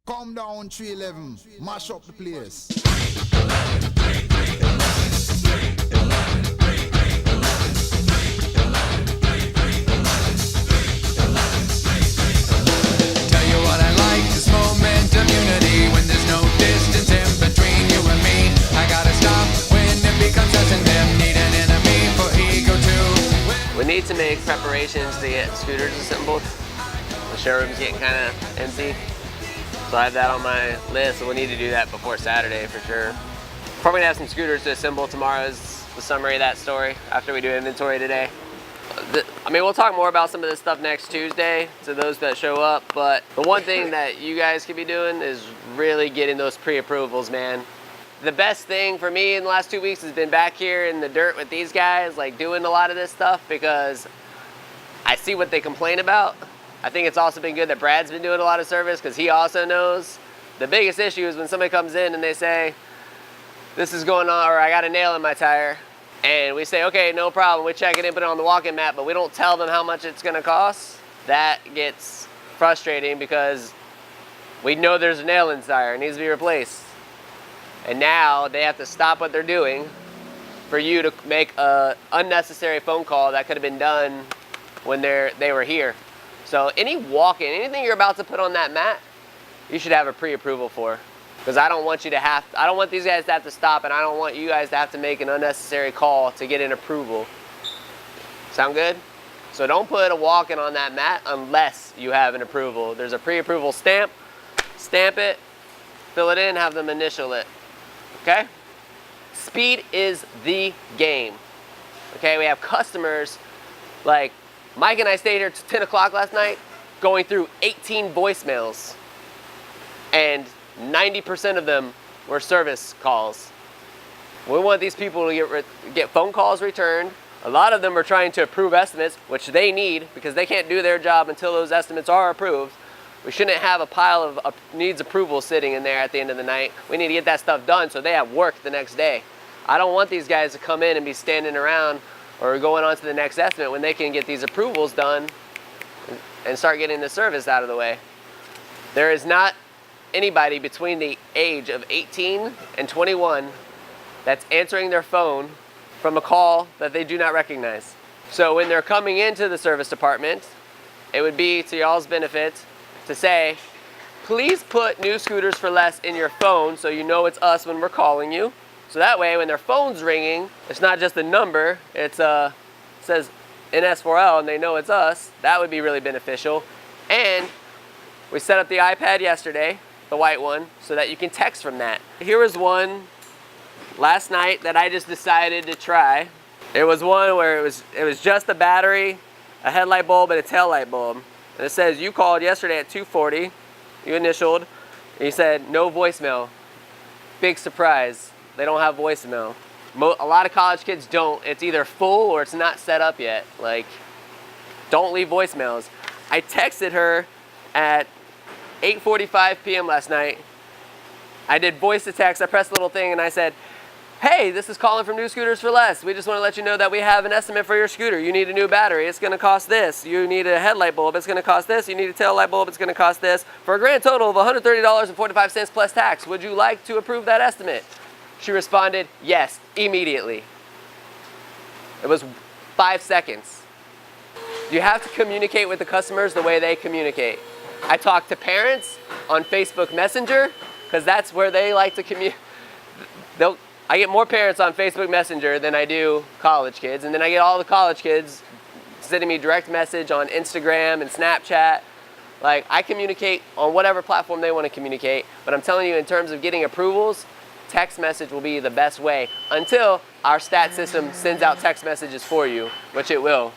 Come down 311, mash up the place. Tell you what I like, this moment of unity. When there's no distance in between you and me, I gotta stop when it becomes us and them. Need an enemy for ego too. We need to make preparations to get scooters assembled. The showroom's getting kind of empty. So I have that on my list, so we'll need to do that before Saturday for sure. Probably gonna have some scooters to assemble tomorrow is the summary of that story after we do inventory today. I mean, we'll talk more about some of this stuff next Tuesday to those that show up, but the one thing that you guys could be doing is really getting those pre-approvals, man. The best thing for me in the last 2 weeks has been back here in the dirt with these guys, like doing a lot of this stuff because I see what they complain about. I think it's also been good that Brad's been doing a lot of service because he also knows the biggest issue is when somebody comes in and they say, this is going on, or I got a nail in my tire. And we say, okay, no problem. We check it in, put it on the walk-in map, but we don't tell them how much it's gonna cost. That gets frustrating because we know there's a nail in the tire, it needs to be replaced. And now they have to stop what they're doing for you to make a unnecessary phone call that could have been done when they were here. So any walk-in, anything you're about to put on that mat, you should have a pre-approval for. Because I don't want these guys to have to stop, and I don't want you guys to have to make an unnecessary call to get an approval. Sound good? So don't put a walk-in on that mat unless you have an approval. There's a pre-approval stamp it, fill it in, have them initial it. Okay? Speed is the game. Okay, we have customers like Mike and I stayed here till 10 o'clock last night going through 18 voicemails, and 90% of them were service calls. We want these people to get phone calls returned. A lot of them are trying to approve estimates, which they need because they can't do their job until those estimates are approved. We shouldn't have a pile of needs approval sitting in there at the end of the night. We need to get that stuff done so they have work the next day. I don't want these guys to come in and be standing around or going on to the next estimate when they can get these approvals done and start getting the service out of the way. There is not anybody between the age of 18 and 21 that's answering their phone from a call that they do not recognize. So when they're coming into the service department, it would be to y'all's benefit to say, please put New Scooters for Less in your phone so you know it's us when we're calling you. So that way, when their phone's ringing, it's not just a number, it says NS4L and they know it's us. That would be really beneficial. And we set up the iPad yesterday, the white one, so that you can text from that. Here was one last night that I just decided to try. It was one where it was just a battery, a headlight bulb, and a tail light bulb. And it says, you called yesterday at 2:40, you initialed, and you said, no voicemail. Big surprise. They don't have voicemail. A lot of college kids don't. It's either full or it's not set up yet. Like, don't leave voicemails. I texted her at 8:45 p.m. last night. I did voice to text. I pressed the little thing and I said, hey, this is calling from New Scooters for Less. We just want to let you know that we have an estimate for your scooter. You need a new battery. It's going to cost this. You need a headlight bulb. It's going to cost this. You need a tail light bulb. It's going to cost this. For a grand total of $130.45 plus tax. Would you like to approve that estimate? She responded, yes, immediately. It was 5 seconds. You have to communicate with the customers the way they communicate. I talk to parents on Facebook Messenger because that's where they like to communicate. I get more parents on Facebook Messenger than I do college kids, and then I get all the college kids sending me direct message on Instagram and Snapchat. Like, I communicate on whatever platform they want to communicate, but I'm telling you, in terms of getting approvals, text message will be the best way until our stat system sends out text messages for you, which it will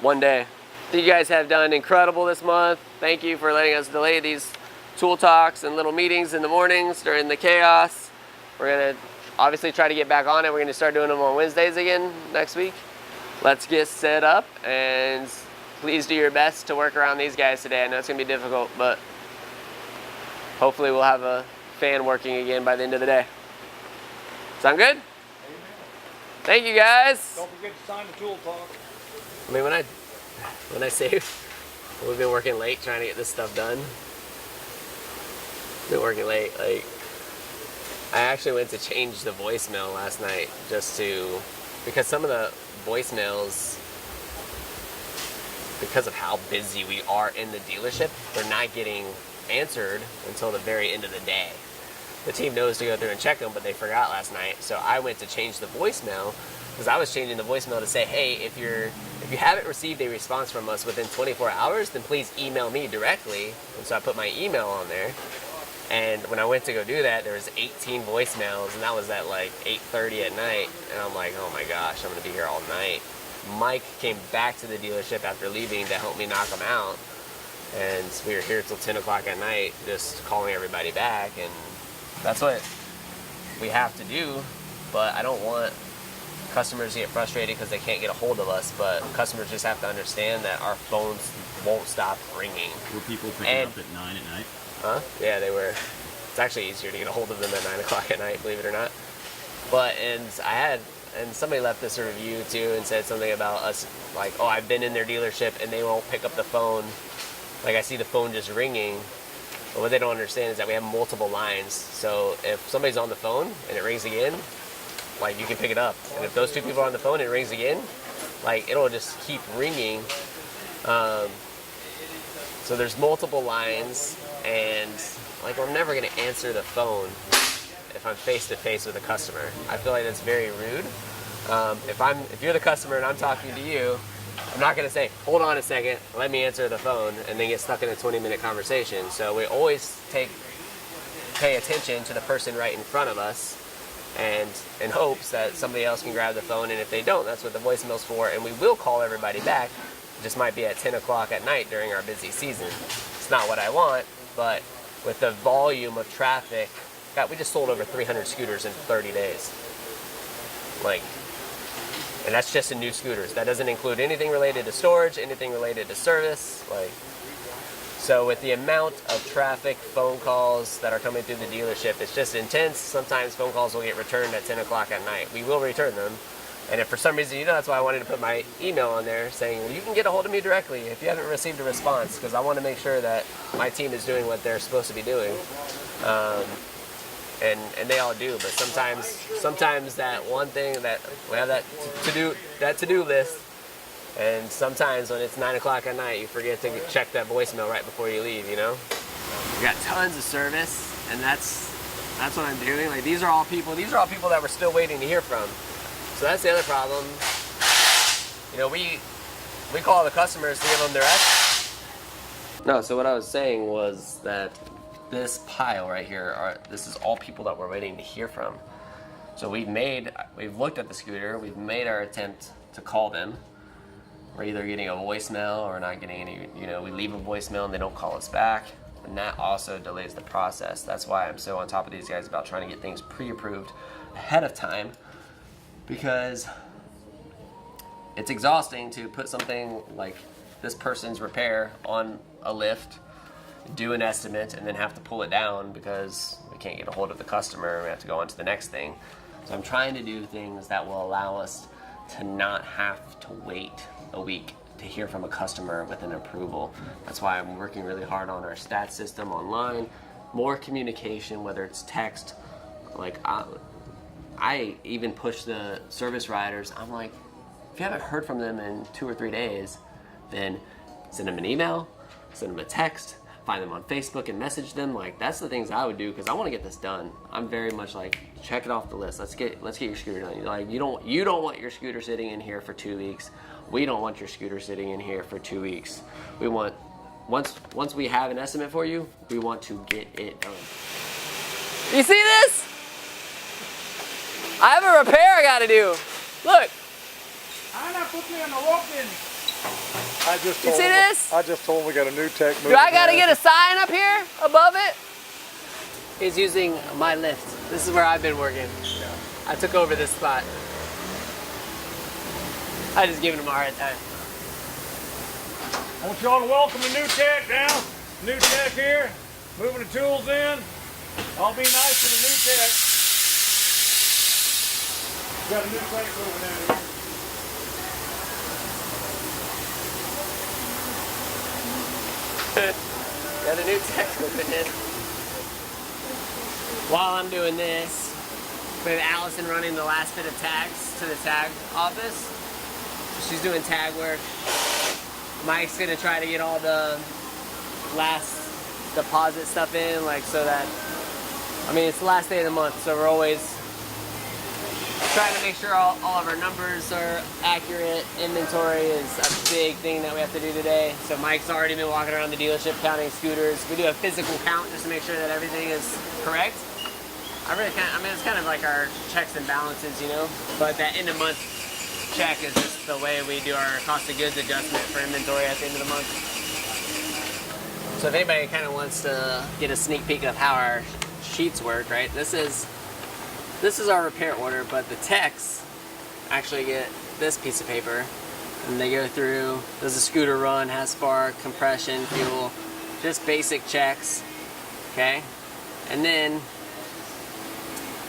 one day. You guys have done incredible this month. Thank you for letting us delay these tool talks and little meetings in the mornings during the chaos. We're gonna obviously try to get back on it. We're gonna start doing them on Wednesdays again next week. Let's get set up, and please do your best to work around these guys today. I know it's gonna be difficult, but hopefully we'll have a fan working again by the end of the day. Sound good? Amen. Thank you guys. Don't forget to sign the tool talk. I mean, when I say we've been working late trying to get this stuff done, been working late. Like, I actually went to change the voicemail last night because some of the voicemails, because of how busy we are in the dealership, they're not getting answered until the very end of the day. The team knows to go through and check them, but they forgot last night. So I went to change the voicemail because I was changing the voicemail to say, hey, if you haven't received a response from us within 24 hours, then please email me directly. And so I put my email on there. And when I went to go do that, there was 18 voicemails, and that was at like 8:30 at night. And I'm like, oh my gosh, I'm gonna be here all night. Mike came back to the dealership after leaving to help me knock them out. And we were here till 10 o'clock at night, just calling everybody back. And that's what we have to do. But I don't want customers to get frustrated because they can't get a hold of us. But customers just have to understand that our phones won't stop ringing. Were people picking up at 9 at night? Huh? Yeah, they were. It's actually easier to get a hold of them at 9 o'clock at night, believe it or not. But, and somebody left this review too and said something about us, like, oh, I've been in their dealership and they won't pick up the phone. Like, I see the phone just ringing. But what they don't understand is that we have multiple lines. So if somebody's on the phone and it rings again, like, you can pick it up. And if those two people are on the phone and it rings again, like, it'll just keep ringing. So there's multiple lines, and like, I'm never gonna answer the phone if I'm face to face with a customer. I feel like that's very rude. If you're the customer and I'm talking to you, I'm not gonna say, hold on a second, let me answer the phone, and then get stuck in a 20-minute conversation. So we always pay attention to the person right in front of us, and in hopes that somebody else can grab the phone, and if they don't, that's what the voicemail's for, and we will call everybody back. It just might be at 10 o'clock at night during our busy season. It's not what I want, but with the volume of traffic, God, we just sold over 300 scooters in 30 days. Like, and that's just in new scooters. That doesn't include anything related to storage, anything related to service. Like, so with the amount of traffic, phone calls that are coming through the dealership, it's just intense. Sometimes phone calls will get returned at 10 o'clock at night. We will return them. And if for some reason, that's why I wanted to put my email on there saying, well, you can get a hold of me directly if you haven't received a response, because I want to make sure that my team is doing what they're supposed to be doing. And they all do, but sometimes that one thing that we have that to-do list, and sometimes when it's 9 o'clock at night, you forget to check that voicemail right before you leave, you know? We got tons of service, and that's what I'm doing. Like, these are all people that we're still waiting to hear from. So that's the other problem. You know, we call the customers to give them their estimate. No, so what I was saying was that this pile right here, this is all people that we're waiting to hear from. So we've looked at the scooter, we've made our attempt to call them. We're either getting a voicemail or not getting any, we leave a voicemail and they don't call us back. And that also delays the process. That's why I'm so on top of these guys about trying to get things pre-approved ahead of time, because it's exhausting to put something like this person's repair on a lift, do an estimate, and then have to pull it down because we can't get a hold of the customer. We have to go on to the next thing. So I'm trying to do things that will allow us to not have to wait a week to hear from a customer with an approval. That's why I'm working really hard on our stat system online, more communication, whether it's text. Like, I even push the service riders. I'm like, if you haven't heard from them in 2 or 3 days, then send them an email, send them a text, find them on Facebook and message them. Like, that's the things I would do, because I want to get this done. I'm very much like, check it off the list. Let's get your scooter done. Like, you don't want your scooter sitting in here for 2 weeks. We don't want your scooter sitting in here for 2 weeks. We want, once we have an estimate for you, we want to get it done. You see this? I have a repair I gotta do. Look. Anna, put me on the rope in. You see this? I just told him we got a new tech moving. Do I gotta get a sign up here above it? He's using my lift. This is where I've been working. Yeah. I took over this spot. I just giving him a hard time. I want y'all to welcome the new tech down. New tech here, moving the tools in. I'll be nice to the new tech. Got a new tech moving in. Got a new tech moving in. while I'm doing this, we have Allison running the last bit of tags to the tag office. She's doing tag work. Mike's gonna try to get all the last deposit stuff in, like so that, I mean, it's the last day of the month, so we're always trying to make sure all of our numbers are accurate. Inventory is a big thing that we have to do today. So Mike's already been walking around the dealership counting scooters. We do a physical count just to make sure that everything is correct. I mean, it's kind of like our checks and balances, you know? But that end of month check is just the way we do our cost of goods adjustment for inventory at the end of the month. So if anybody kind of wants to get a sneak peek of how our sheets work, right? This is our repair order, but the techs actually get this piece of paper and they go through, does a scooter run, has spark, compression, fuel, just basic checks, okay? And then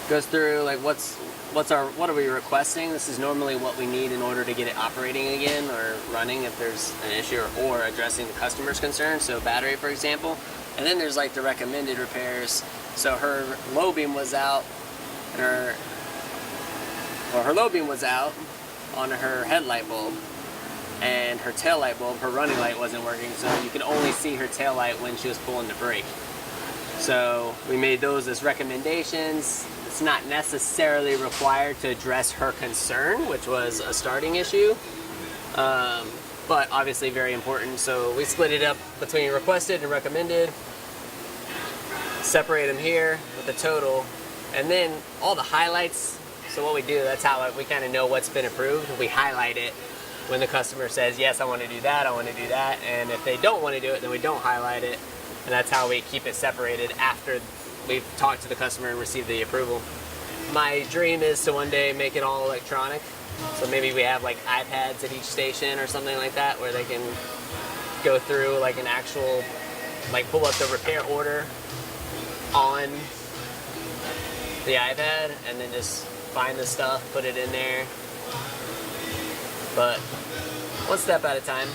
goes through like what are we requesting? This is normally what we need in order to get it operating again or running if there's an issue, or addressing the customer's concern, so battery for example. And then there's like the recommended repairs. So her low beam was out, her low beam was out on her headlight bulb, and her tail light bulb, her running light wasn't working, so you could only see her tail light when she was pulling the brake. So we made those as recommendations. It's not necessarily required to address her concern, which was a starting issue, but obviously very important. So we split it up between requested and recommended, separate them here with the total, and then all the highlights. So what we do, that's how we kind of know what's been approved. We highlight it when the customer says, yes, I want to do that, I want to do that. And if they don't want to do it, then we don't highlight it. And that's how we keep it separated after we've talked to the customer and received the approval. My dream is to one day make it all electronic. So maybe we have like iPads at each station or something like that, where they can go through like an actual, like pull up the repair order on the iPad and then just find the stuff, put it in there. But one step at a time.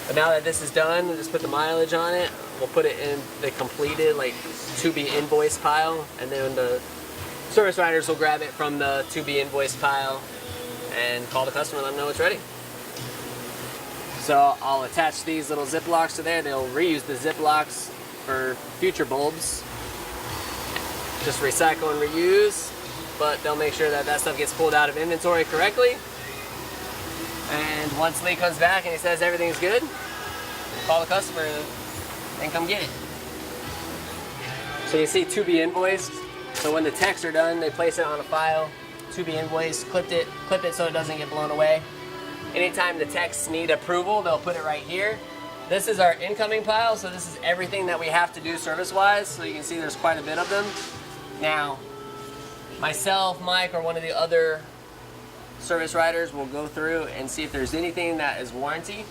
But now that this is done, we'll just put the mileage on it. We'll put it in the completed, like, to be invoice pile, and then the service riders will grab it from the to be invoice pile and call the customer and let them know it's ready. So I'll attach these little Ziplocs to there. They'll reuse the Ziplocs for future bulbs. Just recycle and reuse, but they'll make sure that that stuff gets pulled out of inventory correctly. And once Lee comes back and he says everything's good, call the customer and come get it. So you see to be invoiced. So when the techs are done, they place it on a file, to be invoiced, clip it so it doesn't get blown away. Anytime the techs need approval, they'll put it right here. This is our incoming pile, so this is everything that we have to do service-wise. So you can see there's quite a bit of them. Now, myself, Mike, or one of the other service riders will go through and see if there's anything that is warranty.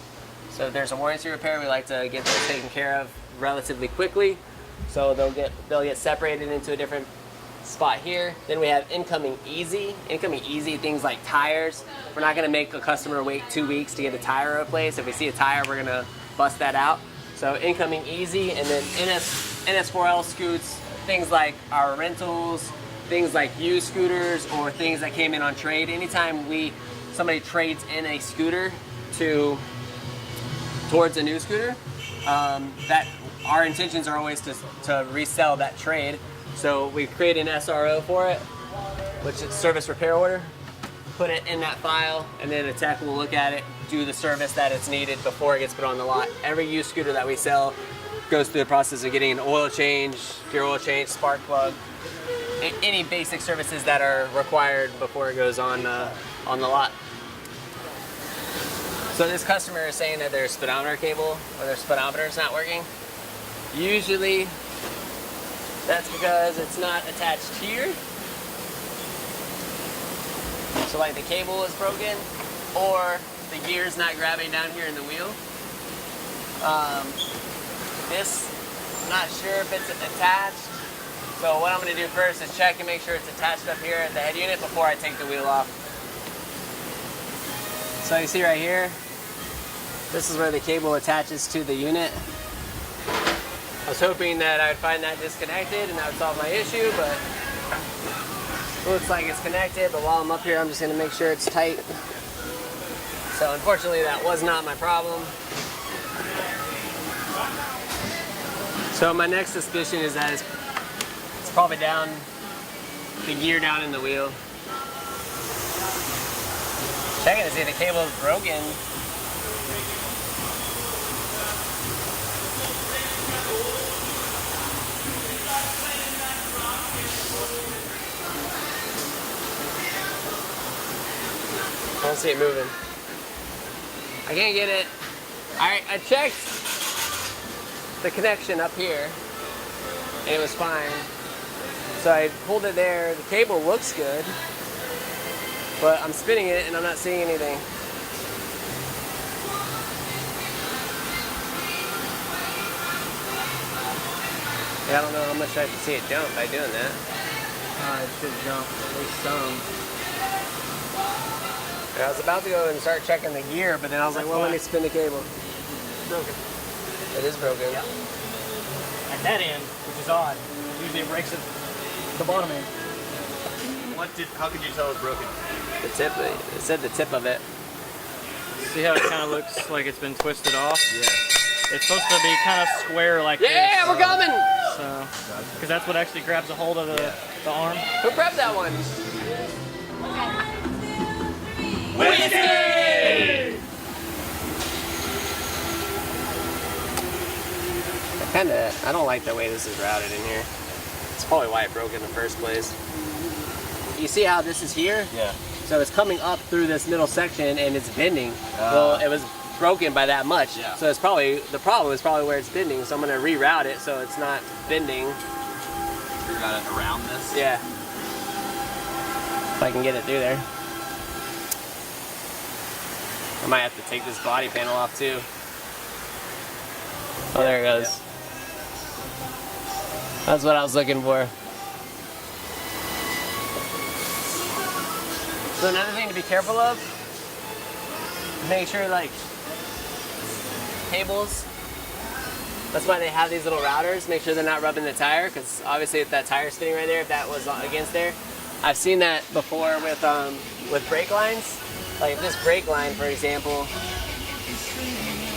So if there's a warranty repair, we like to get those taken care of relatively quickly. So they'll get separated into a different spot here. Then we have incoming easy. Incoming easy, things like tires. We're not gonna make a customer wait 2 weeks to get a tire replaced. If we see a tire, we're gonna bust that out. So incoming easy, and then NS4L scoots, things like our rentals, things like used scooters, or things that came in on trade. Anytime somebody trades in a scooter towards a new scooter, that our intentions are always to resell that trade. So we create an SRO for it, which is service repair order, put it in that file, and then a tech will look at it, do the service that it's needed before it gets put on the lot. Every used scooter that we sell goes through the process of getting an oil change, pure oil change, spark plug, any basic services that are required before it goes on the lot. So this customer is saying that their speedometer cable or their speedometer is not working. Usually that's because it's not attached here. So like the cable is broken, or the gear's not grabbing down here in the wheel. This, I'm not sure if it's attached. So what I'm gonna do first is check and make sure it's attached up here at the head unit before I take the wheel off. So you see right here, this is where the cable attaches to the unit. was hoping that I'd find that disconnected and that would solve my issue, but it looks like it's connected. But while I'm up here, I'm just gonna make sure it's tight. So unfortunately, that was not my problem. So my next suspicion is that it's probably down, the gear down in the wheel. Checking to see if the cable is broken. I don't see it moving. I can't get it. I checked the connection up here and it was fine. So I pulled it there. The cable looks good, but I'm spinning it and I'm not seeing anything. Yeah, I don't know how much I can see it jump by doing that. It should jump at least some. I was about to go and start checking the gear, but then I was like, well, let me spin the cable. Broken. It is broken. Yeah. At that end, which is odd. Usually it breaks at the bottom end. How could you tell it's broken? The tip, it said the tip of it. See how it kind of looks like it's been twisted off? Yeah. It's supposed to be kind of square like this. Yeah, we're coming! So, because that's what actually grabs a hold of the arm. Who prepped that one? Whiskey! I don't like the way this is routed in here. It's probably why it broke in the first place. You see how this is here? Yeah. So it's coming up through this middle section and it's bending. Well, it was broken by that much. Yeah. So it's probably, the problem is probably where it's bending. So I'm gonna reroute it so it's not bending. Reroute it around this? Yeah. If I can get it through there. I might have to take this body panel off too. Oh, there it goes. Yeah. That's what I was looking for. So another thing to be careful of, make sure like cables, that's why they have these little routers, make sure they're not rubbing the tire, because obviously if that tire's spinning right there, if that was against there, I've seen that before with brake lines. Like this brake line, for example,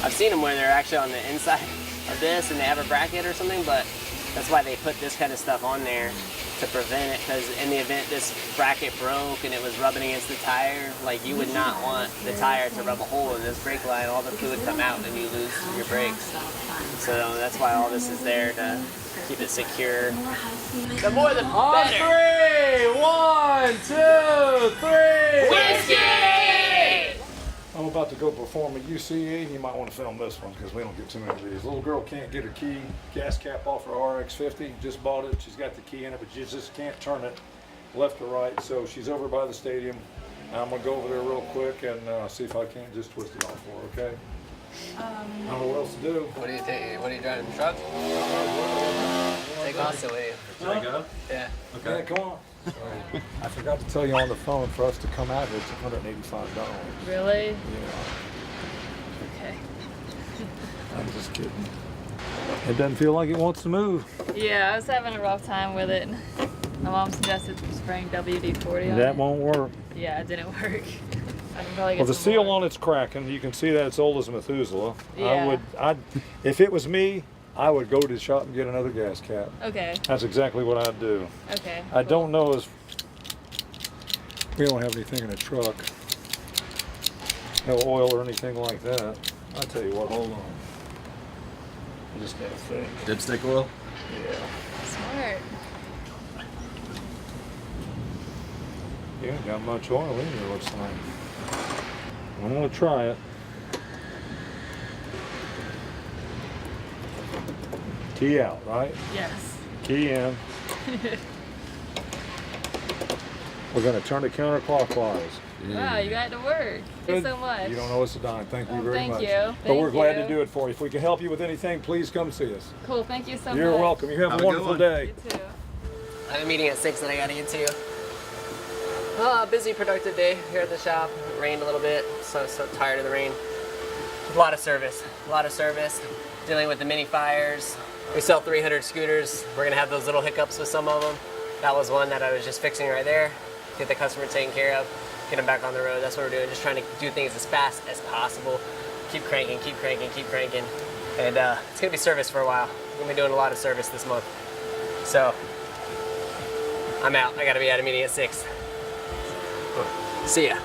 I've seen them where they're actually on the inside of this and they have a bracket or something, but that's why they put this kind of stuff on there to prevent it, because in the event this bracket broke and it was rubbing against the tire, like you would not want the tire to rub a hole in this brake line, all the fluid come out and you lose your brakes. So that's why all this is there, to keep it secure. The more the better. On 3! 1, 2, 3! Whiskey! I'm about to go perform a UCE. You might want to film this one because we don't get too many of these. Little girl can't get her key gas cap off her RX-50. Just bought it. She's got the key in it, but she just can't turn it left or right. So she's over by the stadium. I'm gonna go over there real quick and see if I can't just twist it off for her. Okay? I don't know what else to do. What do you think? What are you driving? Truck? Take Austin with you. Should I go? Yeah. Okay, come on. I forgot to tell you on the phone, for us to come out here, it's $185. Really? Yeah, Okay. I'm just kidding. It doesn't feel like it wants to move. Yeah, I was having a rough time with it. My mom suggested spraying WD-40 on That it. won't work. Yeah, it didn't work. I can probably get Well, the some seal more. on it's cracking. You can see that it's old as Methuselah. Yeah. If it was me, I would go to the shop and get another gas cap. Okay. That's exactly what I'd do. Okay. I cool. don't know if we don't have anything in the truck. No oil or anything like that. I'll tell you what, hold on. I just gotta think. Dipstick oil? Yeah. Smart. You ain't got much oil in here, looks like. I'm gonna try it. Key out, right? Yes. Key in. We're gonna turn it counterclockwise. Wow, you got it to work. Thank you so much. You don't know it's a dime. Thank you Oh, very thank much. you. But we're Thank glad you. to do it for you. If we can help you with anything, please come see us. Cool. Thank you so much. You're welcome. You have Have a a wonderful good one. day. You too. I have a meeting at 6 that I gotta get to. Busy, productive day here at the shop. It rained a little bit, so tired of the rain. A lot of service, dealing with the mini fires, We sell 300 scooters. We're gonna have those little hiccups with some of them. That was one that I was just fixing right there. Get the customer taken care of, get them back on the road. That's what we're doing, just trying to do things as fast as possible. Keep cranking, keep cranking, keep cranking. And it's gonna be service for a while. We're gonna be doing a lot of service this month. So, I'm out. I gotta be at a meeting at 6. See ya.